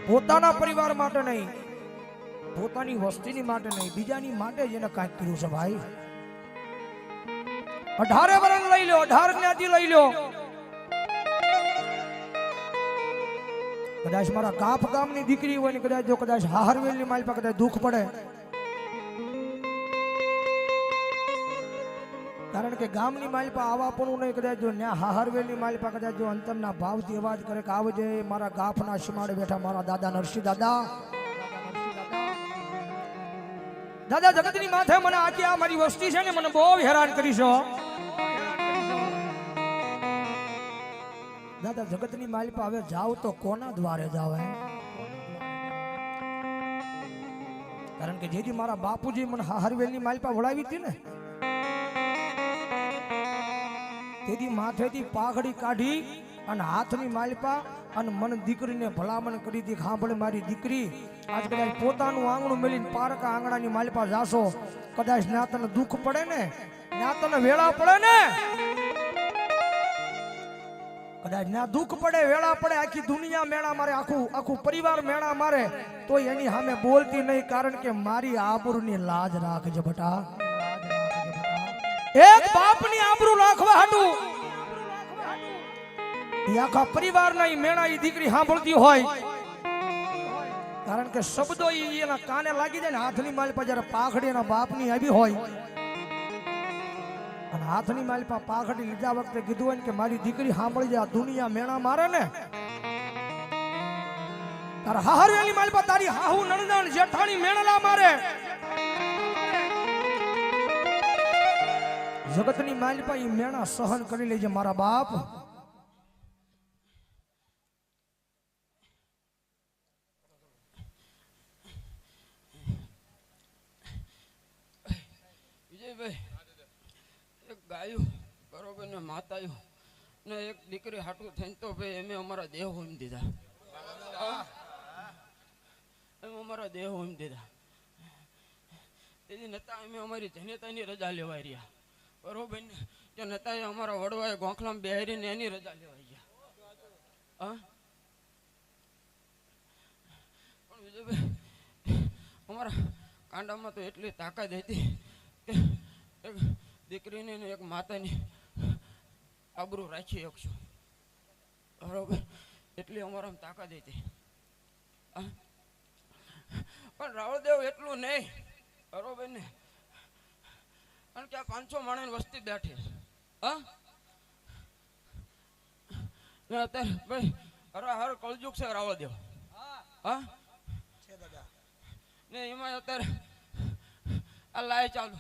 પોતાના પરિવાર માટે નહીં, પોતાની વસ્તીની માટે નહીં, બીજાની માટે જ એને કાંઈક કર્યું છે ભાઈ. 18 વર્ષ લઈ લો, 18 જ્ઞાતિ લઈ લો. કદાચ મારા કાફ ગામની દીકરી હોય ને કદાચ જો કદાચ હાહરવેલની માલ પર કદાચ દુઃખ પડે, કારણ કે ગામની માલ પર આવા પણ નહીં, કદાચ જો ન્યા હાહરવેલની માલ પર કદાચ જો અંતરના ભાવથી અવાજ કરે કે આવજે મારા ગાફના સીમાડે બેઠા મારા દાદા નરસિંહ દાદા. દાદા જગતની માથે મને આખી આ મારી વસ્તી છે ને મને બહુ હેરાન કરી છો. દાદા જગતની માલિપા હવે જાવ તો કોના દ્વારે જાવ? કારણ કે જેથી મારા બાપુજી મને હાહરવેલની માલિપા વળાવી હતી ને, તેથી માથેથી પાઘડી કાઢી અને હાથની માલિપા અને મને દીકરીને ભલામણ કરી હતી, સાંભળે મારી દીકરી, આજ કદાચ પોતાનું આંગણું મેલીને પારકા આંગણાની માલિપા જાશો, કદાચ ના તને દુઃખ પડે ને, ના તને વેળા પડે ને, કદાચ ના દુઃખ પડે વેળા પડે, આખી દુનિયા મેળા મારે, આખું પરિવાર મેળા મારે, તો એની સામે બોલતી નહીં, કારણ કે મારી આબરૂની લાજ રાખજે બટા. એક બાપની આબરૂ રાખવા હાટું આખા પરિવારના મેળા ઈ દીકરી સાંભળતી હોય, કારણ કે શબ્દો એના કાને લાગી જાય ને. હાથની માલ પર જયારે પાઘડી એના બાપની આવી હોય અને હાથની માલ પર પાઘડી લીધા વખતે કીધું હોય કે મારી દીકરી સાંભળી જાય, દુનિયા મેળા મારે ને, તારા હાહરવેલની માલ પર તારી હાહુ નણંદ જેઠાણી મેળા મારે, જગતની માલ પર ઈ મેળા સહન કરી લેજે મારા બાપ. એક ગાયું બરોબર ને માતાયું ને એક દીકરી હાટું થઈને તો ભાઈ એમે અમારા દેહ હોમ દીધા, એમ અમારા દેહ હોમ દીધા. તેથી નતા અમે અમારી જનેતાની રજા લેવાઈ રહ્યા બરોબર ને, કે નતા અમારા વડવાએ ગોખલામાં બેહારીને એની રજા લેવાઈ ગયા. પણ વિજયભાઈ અમારા કાંડામાં તો એટલી તાકાત હતી કે એક દીકરીને એક માતાની આબરૂ રાખી શકશું બરોબર, એટલી અમારામાં તાકાત હતી. પણ રાવળદેવ એટલું નહીં બરોબર ને, કારણ કે આ 500 માણસની વસ્તી બેઠી અત્યારે ભાઈ હર કળજુગ છે રાવળદેવ. ને એમાં અત્યારે આ લાય ચાલુ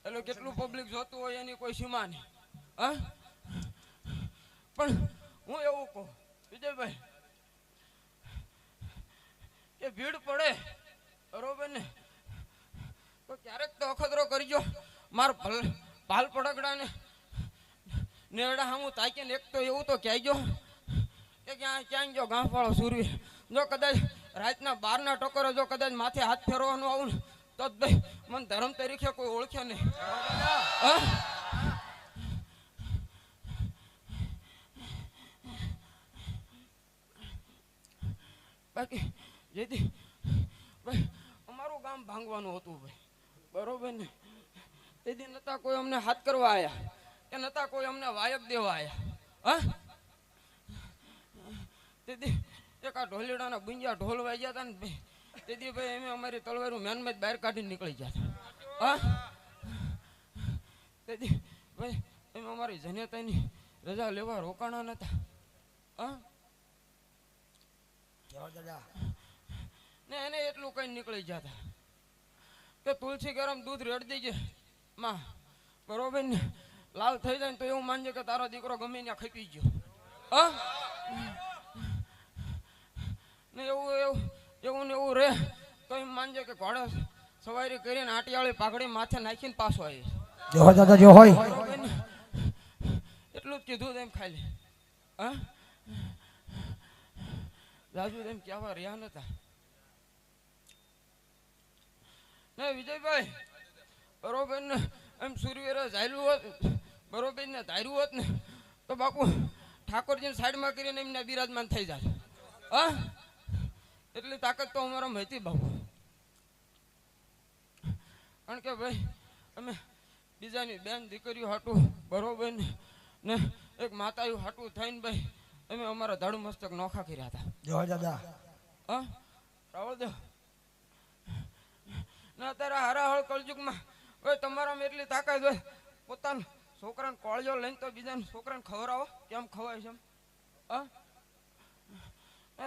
એટલે કેટલું પબ્લિક જોતું હોય એની કોઈ સીમા નહીં. પણ હું એવું કહું વિજયભાઈ કે ભીડ પડે બરોબર ને, તો ક્યારેક તો અખતરો કરજો. માર પાલ પડકડા ને નેરડા હામું તાકીને એક તો એવું તો કહેજો કે ક્યાં જો ગાંફવાળો સુરવીર, જો કદાચ રાતના 12ના ટકોરે જો કદાચ માથે હાથ ફેરવાનું આવું ને તો ભાઈ મને ધર્મ તરીકે કોઈ ઓળખે નહીં. બાકી જેથી ભાઈ અમારું ગામ ભાંગવાનું હતું ભાઈ બરોબર ને, તેથી નતા કોઈ અમને હાથ કરવા આવ્યા કે નતા કોઈ અમને વાયક દેવા આવ્યા. તેથી એક આ ઢોલીડાના ગુંજા ઢોલ વાગ્યા હતા ને ભાઈ, તેથી ભાઈ અમે અમારી તલવારું મેનમાં બહાર કાઢીને નીકળી ગયા હતા. તેથી ભાઈ એમ અમારી જનેતાની રજા લેવા રોકાણા નતા. ને એને એટલું કઈ નીકળી જતા કે તુલસી ગરમ દૂધ રેડ દેજે માં બરોબર ને, લાલ થઈ જાય ને તો એવું માનજે કે તારો દીકરો ગમે ત્યાં ખપી ગયો. ને એવું ને એવું રે તો એમ માનજે કે ઘોડા સવારી કરીને આટિયાળી પાઘડી માથે નાખીને પાછો આવી. જો દાદા જો હોય એટલું જ કીધું એમ ખાલી. રાજુ એમ કહેવા રહ્યા નતા ને વિજયભાઈ બરોબર ને, એમ સૂર્યવીરે ઝાયલું હોત બરોબર ને, ધાર્યું હોત ને તો બાપુ ઠાકોરજીને સાઈડમાં કરીને એમને બિરાજમાન થઈ જાય. એટલી તાકાત તો અમારામાં હતી બાપુ. કારણ કે ભાઈ અમે બીજાની બેન દીકરીઓ હાટું બરોબર ને એક માતાયું હાટું થઈને ભાઈ અમે અમારા ધાડુ મસ્તક નોખા કર્યા હતા. જો દાદા હા રાવળ દેવ ના તારા હારાહળ કળજુગમાં ભાઈ તમારામાં એટલી તાકાત હોય પોતાના છોકરાને કોળજો લઈને તો બીજાને છોકરાને ખવડાવો કેમ ખવાય છે હા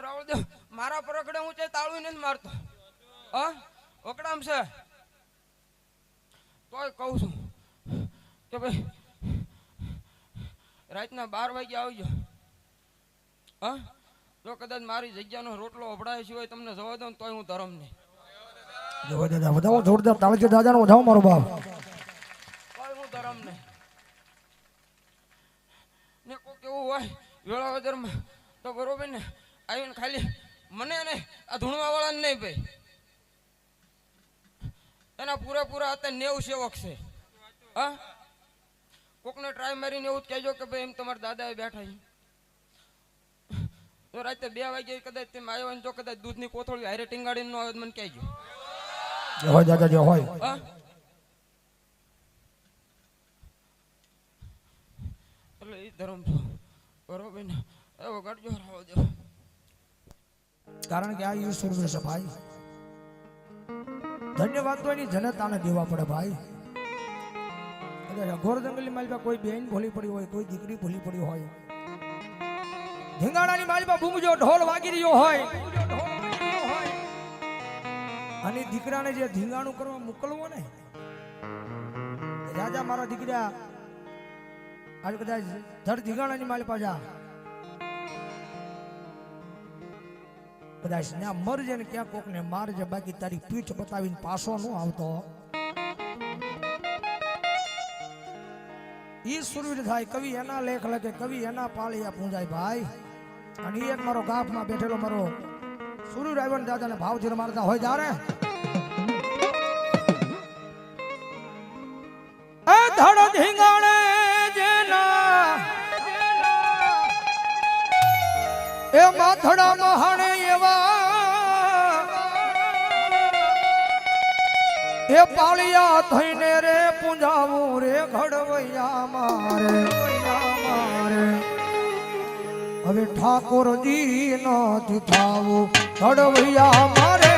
રાવળ દેવ મારા પરગડે હું છે તાળું નથી મારતો હા ઓકડામ છે તોય કહું છું કે ભાઈ રાતના 12 વાગે આવજો હા જો કદાચ મારી જગ્યાનો રોટલો અભડાય સિવાય તમને જવા દો ને તોય હું ધરમ નહીં. જો દાદા વધાવો જોરદાર તાળીઓ દાદાનો વધાવો મારો બાપ. તોય હું ધરમ નહીં. ને કોક એવું હોય વેળા વગરમાં તો બરોબર ને આવીને ખાલી મને ને આ ધૂણવા વાળાને નહીં ભાઈ એના પૂરેપૂરા અત્યારે 90 સેવક છે હા કોકને ટ્રાય મારીને એવું જ કહેજો કે ભાઈ એમ તમારા દાદા બેઠા છે. જો રાતે 2 વાગે કદાચ તેમ આવ્યો ને જો કદાચ દૂધની કોથળી હારે ટીંગાડીને ન આવે મને કહેજો. હોય દાદા જો હોય હા એટલે એ ધર્મ છો બરોબર ને એવો કરજો રાવ દો. કારણ કે આ ઈશ્વર છે ભાઈ. ધન્યવાદ તો એની જનતાને દેવા પડે ભાઈ. ઘોર જંગલની માલિકા કોઈ બેન ભૂલી પડી હોય કોઈ દીકરી ભૂલી પડી હોય ધીંગાણાની માલિકા બૂમજો ઢોલ વાગી રહ્યો હોય અને દીકરાને જે ધીંગાણું કરવા મોકલવો ને રાજા મારા દીકરા આજ કદાચ ધડ ધીંગાણાની માલિકા જા કદાચ ત્યાં મરજે ને ક્યાં કોક ને મારજે બાકી તારી પીઠ બતાવીને પાછો ન આવતો. ઈ સુરવીર થાય કવિ એના લેખ લખે કવિ એના પાળિયા પૂંજાય ભાઈ. અને એક મારો ગાફમાં બેઠેલો મારો સુરવીર આવ્યો ને દાદાને ભાવથી મારતા હોય ત્યારે એ ધડ ધીંગાણે જેના એ માથડા મહાણે એવા એ પાળિયા થઈને રે પૂંજાવું રે ઘડવૈયા મારે હવે ઠાકોરજી નથી થાવું ઘડવૈયા મારે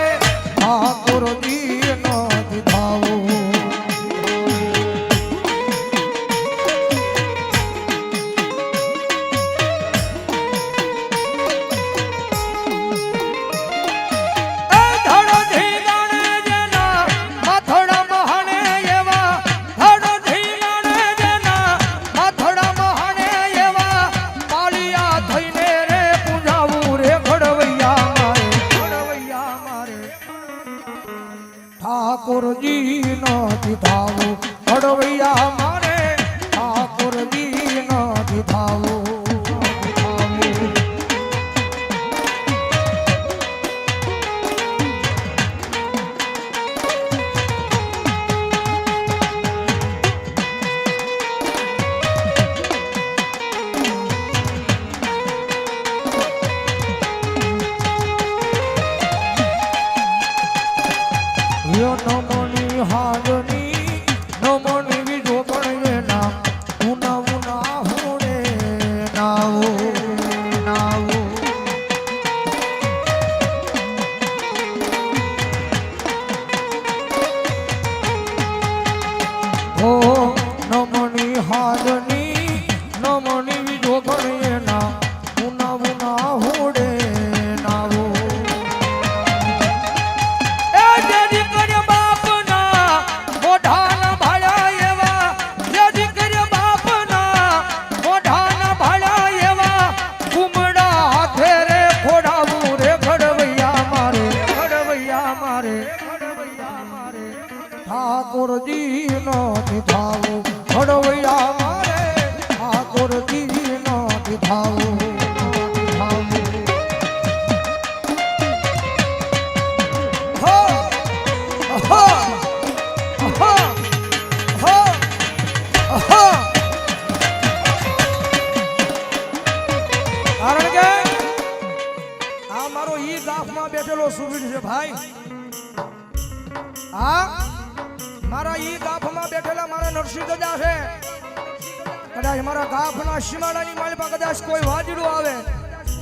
ઠાકોરજી નથી થાવું. ઠાકોરજી નથી થાવું ઘડવૈયા મારે ઠાકોરજી નથી થાવું. નમોની હાજની નમોની બીજો પણ એના ઉના ઉના હોડે નાવો નાવો ઓ નમોની હાજની નમોની બીજો પણ એના ઉના ઉના હોડે નાવો. ઠાકોરજી નથી થાવું ઘડવૈયા મારે ઠાકોરજી નથી થાવું. કારણ કે આ મારો ઈ ગાફમાં બેઠેલો સુરવીર છે ભાઈ. હા મારા ઈ ગાફમાં બેઠેલા મારા નરસિંહ દાદા છે. કદાચ મારા ગાફના સીમાડાની માલપા કદાચ કોઈ વાજડું આવે,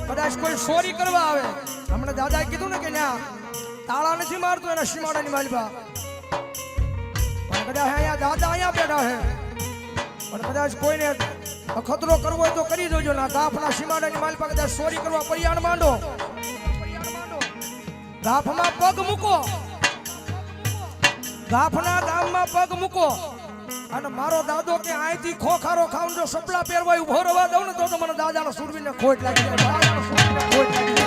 કદાચ કોઈ ચોરી કરવા આવે. હમણાં દાદાએ કીધું ને કે ન્યા તાળા નથી મારતું એના સીમાડાની માલપા, પણ કદાચ અહીંયા દાદા અહીંયા બેઠા છે. પણ કદાચ કોઈને ખતરો કરવો હોય તો કરી દેજો. ના ગાફના સીમાડાની માલપા કદાચ ચોરી કરવા પરિયાણ માંડો, ગાફમાં પગ મૂકો, ગાફના ગામમાં પગ મૂકો અને મારો દાદો કે અહીંથી ખોખારો ખાઉં જો સપલા પહેરવાય ઉભો રવા દઉં ને તો મને દાદાના સુરવીરને ખોટ લાગી જાય.